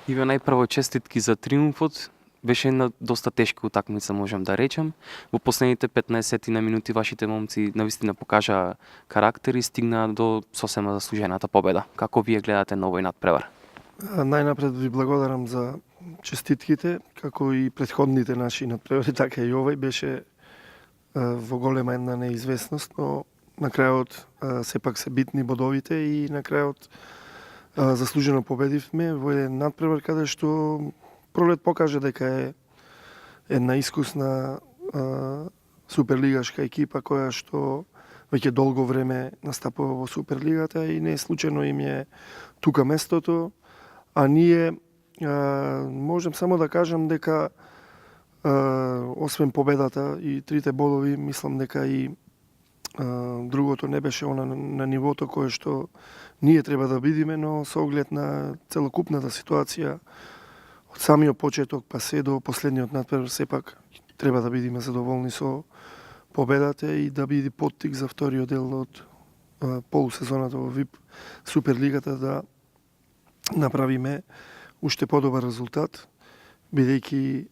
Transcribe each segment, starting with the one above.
Иве, најпрво честитки за триумфот. Беше една доста тешка утакмица, можам да речем. Во последните 15 на минути вашите момци навистина покажаа карактер и стигнаа до сосема заслужената победа. Како вие гледате на овој надпревар? Најнапред ви благодарам за честитките, како и претходните наши надпревари, така и овој беше во голема една неизвестност, но на крајот сепак се битни бодовите и на крајот заслужено победивме во еден надпревар каде што Пролет покажа дека е една искусна суперлигашка екипа која што веќе долго време настапува во Суперлигата и не е случајно им е тука местото, а ние можем само да кажам дека освен победата и трите бодови, мислам дека и другото не беше на нивото кое што ние треба да бидиме, но со оглед на целокупната ситуација од самиот почеток па се до последниот надпревар сепак треба да бидиме задоволни со победата и да биде поттик за вториот дел од полусезоната во ВИП Суперлигата да направиме уште подобар резултат, бидејќи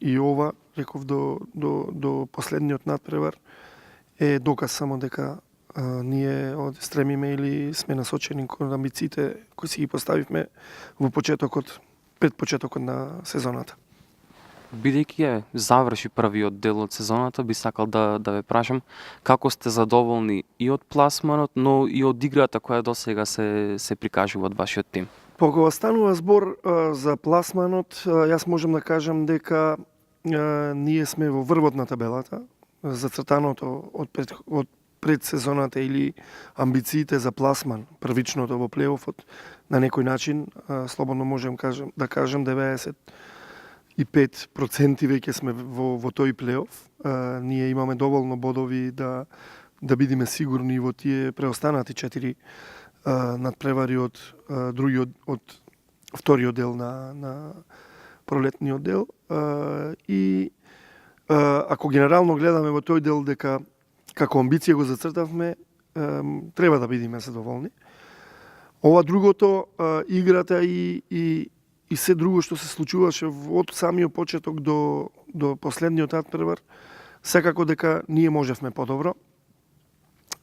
и ова, реков до последниот надпревар, е доказ само дека ние стремиме или сме насочени кон амбициите кои си ги поставивме во пред почетокот на сезоната. Бидејќи заврши првиот дел од сезоната, би сакал да ве прашам како сте задоволни и од пласманот, но и од играта која досега се прикажува од вашиот тим? Кога станува збор за пласманот, јас можам да кажам дека ние сме во врвот на табелата, зацртаното од предсезоната или амбициите за пласман, првичното во плейофот, на некој начин, слободно можем да кажем 95% веќе сме во тој плейоф. Ние имаме доволно бодови да бидеме сигурни во тие преостанати 4 надпревари од вториот дел на пролетниот дел. И ако генерално гледаме во тој дел дека како амбиција го зацртавме, треба да бидеме задоволни. Ова другото, играта и се друго што се случуваше од самиот почеток до последниот надпревар, секако дека ние можевме подобро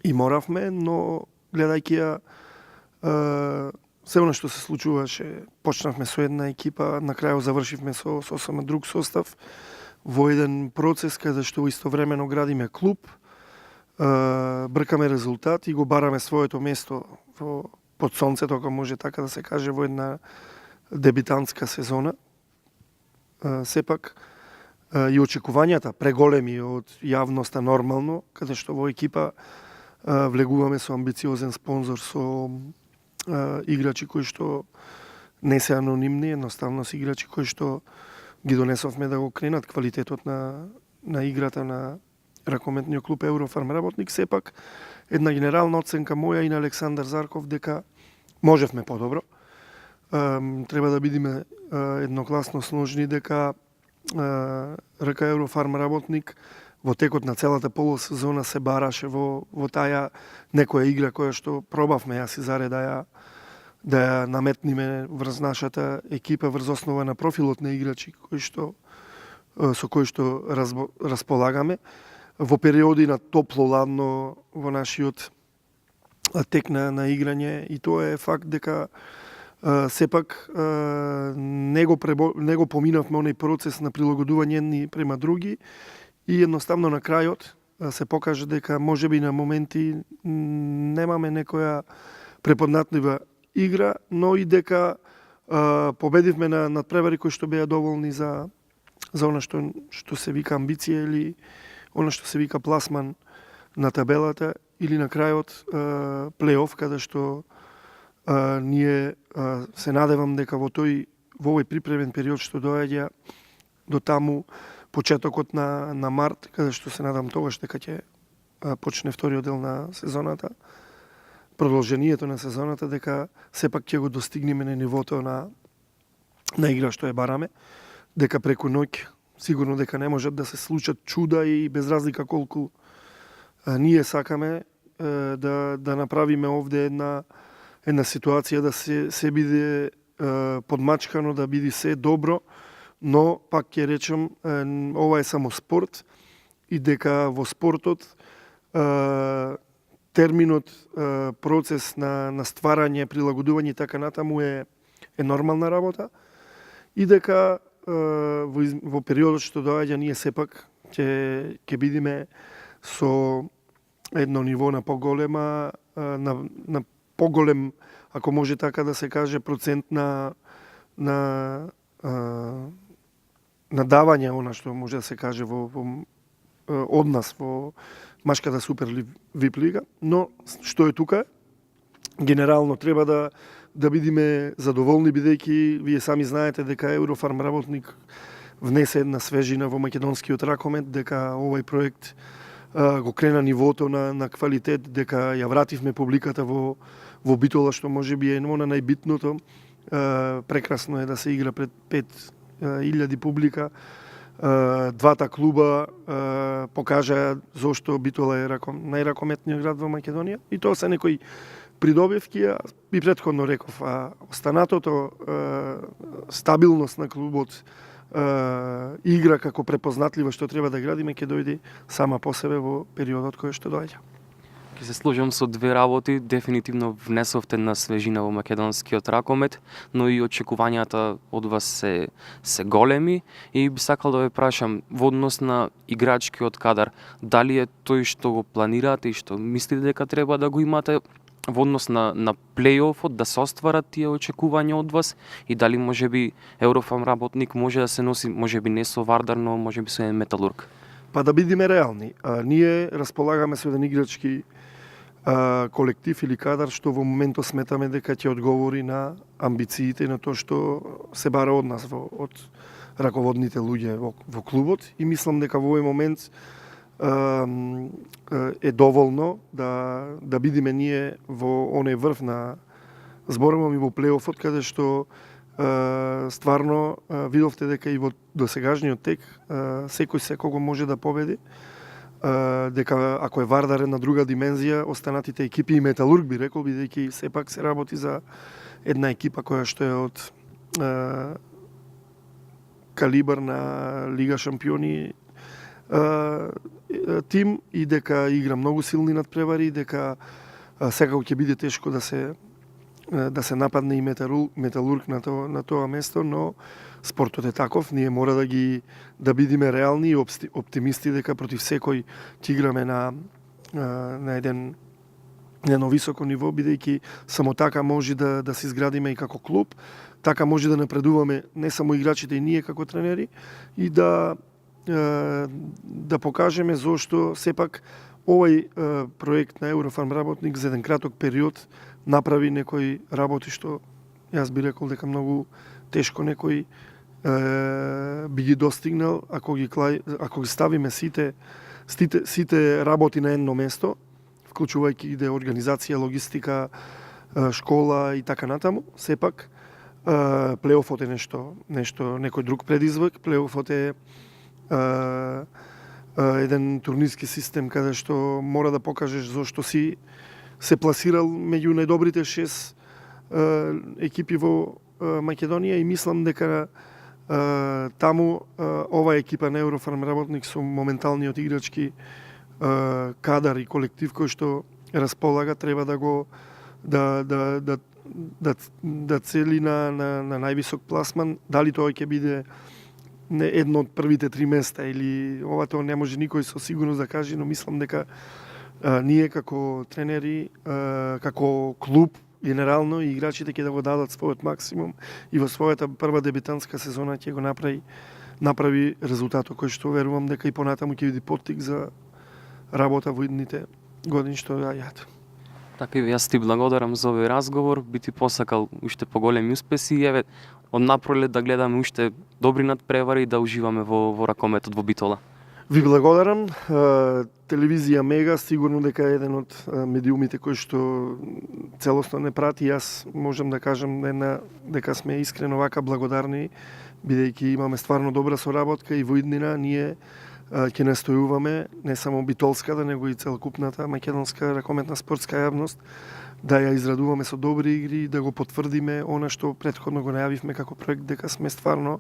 и моравме, но гледајќи ја се она што се случуваше, почнавме со една екипа, на крајот завршивме со сосема друг состав, во еден процес каде што истовремено градиме клуб, бркаме резултат и го бараме своето место под сонцето, ако може така да се каже, во една дебитантска сезона. Сепак и очекувањата преголеми од јавноста нормално, каде што во екипа влегуваме со амбициозен спонзор, со играчи кои што не се анонимни, едноставно се играчи кои што ги донесовме да го кренат квалитетот на играта на ракометниот клуб Еврофарм работник. Сепак една генерална оценка моја и на Александар Зарков дека можевме подобро. Треба да бидеме едногласно сложни дека РК Еврофарм работник во текот на целата полусезона се бараше во таа некоја игра која што пробавме јас и Заре да ја наметниме врз нашата екипа врз основа на профилот на играчи со кои што располагаме во периоди на топло-ладно во нашиот тек на играње, и тоа е факт дека сепак не го поминавме оној процес на прилагодување едни према други и едноставно на крајот се покажа дека можеби на моменти немаме некоја преподнатлива игра, но и дека победивме на надпревари кои што беа доволни за она што се вика амбиција или она што се вика пласман на табелата, или на крајот плейоф, каде што ние се надевам дека во овој припремен период што доаѓа до таму почетокот на март, каде што се надам тогаш дека ќе почне вториот дел на сезоната, продолжението на сезоната, дека сепак ќе го достигнеме на нивото на игра што ја бараме, дека преку ноќ сигурно дека не можат да се случат чуда и без разлика колку ние сакаме да направиме овде една ситуација да се биде подмачкано, да биде се добро, но пак ќе речем ова е само спорт и дека во спортот терминот процес на стварање, прилагодување и така натаму е нормална работа и дека во периодот што доаѓа ние сепак ќе бидеме со едно ниво на поголема на поголем, ако може така да се каже, процент на давање, она што може да се каже од нас во машката супер вип лига, но што е тука, генерално треба да бидеме задоволни, бидејќи вие сами знаете дека Еврофарм работник внесе една свежина во македонскиот ракомет, дека овој проект го крена нивото на квалитет, дека ја вративме публиката во Битола, што може би е едно на најбитното. Прекрасно е да се игра пред 5.000 публика. Двата клуба покажаа зошто Битола е најракометниот град во Македонија и тоа се некои придобивки, и претходно реков, останатото стабилност на клубот, игра како препознатлива што треба да градиме, ќе дојде сама по себе во периодот кој што доаѓа. Ќе се сложам со две работи, дефинитивно внесовте на свежина во македонскиот ракомет, но и очекувањата од вас се големи и би сакал да ве прашам во однос на играчкиот кадар, дали е тој што го планирате и што мислите дека треба да го имате во однос на плейофот, да се остварат тие очекувања од вас и дали можеби Еврофарм работник може да се носи, можеби не со Вардар, но можеби со Металург? Па да бидеме реални, ние располагаме со еден играчки колектив или кадар што во моментот сметаме дека ќе одговори на амбициите и на тоа што се бара од нас, од раководните луѓе во клубот, и мислам дека во овој момент е доволно да бидеме ние во оној врв на, зборувам и во плейофот, каде што стварно видовте дека и во досегашниот тек секој секого може да победи, дека ако е Вардар на друга димензија, останатите екипи и Металург би рекол, бидејќи сепак се работи за една екипа која што е од калибар на Лига шампиони тим, и дека игра многу силни надпревари, дека секако ќе биде тешко да се нападне и Металург на тоа место, но спортот е таков, ние мора да бидеме реални и оптимисти дека против секој ќе играме на едно високо ниво, бидејќи само така може да се изградиме и како клуб, така може да напредуваме не само играчите и ние како тренери, и да покажеме зошто сепак овој проект на Еврофарм работник за еден краток период направи некои работи што јас би рекол дека многу тешко некој би ги достигнал ако ги ставиме сите работи на едно место, вклучувајќи и организација, логистика, школа и така натаму. Сепак плейофот е нешто некој друг предизвик. Плейофот е еден турнирски систем каде што мора да покажеш зошто си се пласирал меѓу најдобрите 6 екипи во Македонија, и мислам дека таму ова екипа на Еврофарм работник со моменталниот играчки кадар и колектив кој што располага треба да цели на највисок пласман. Дали тоа ќе биде едно од првите 3 места или ова, тоа не може никој со сигурност да каже, но мислам дека ние како тренери, како клуб, генерално и играчите ќе да го дадат својот максимум и во својата прва дебитантска сезона ќе го направи резултатот кој што верувам дека и понатаму ќе биде поттик за работа во идните години што доаѓаат. Така и јас ти благодарам за овој разговор, би ти посакал уште поголеми успеси и еве од напролет да гледаме уште добри надпревари и да уживаме во ракометот во Битола. Ви благодарам. Телевизија Мега сигурно дека е еден од медиумите кои што целосно не прати. Јас можам да кажам дека сме искрено вака благодарни, бидејќи имаме стварно добра соработка и во иднина ние ќе настојуваме не само битолската, него и целокупната македонска ракометна спортска јавност да ја израдуваме со добри игри, да го потврдиме она што претходно го најавивме како проект, дека сме стварно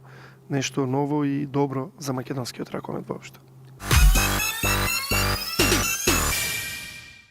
нешто ново и добро за македонскиот ракомет воопшто.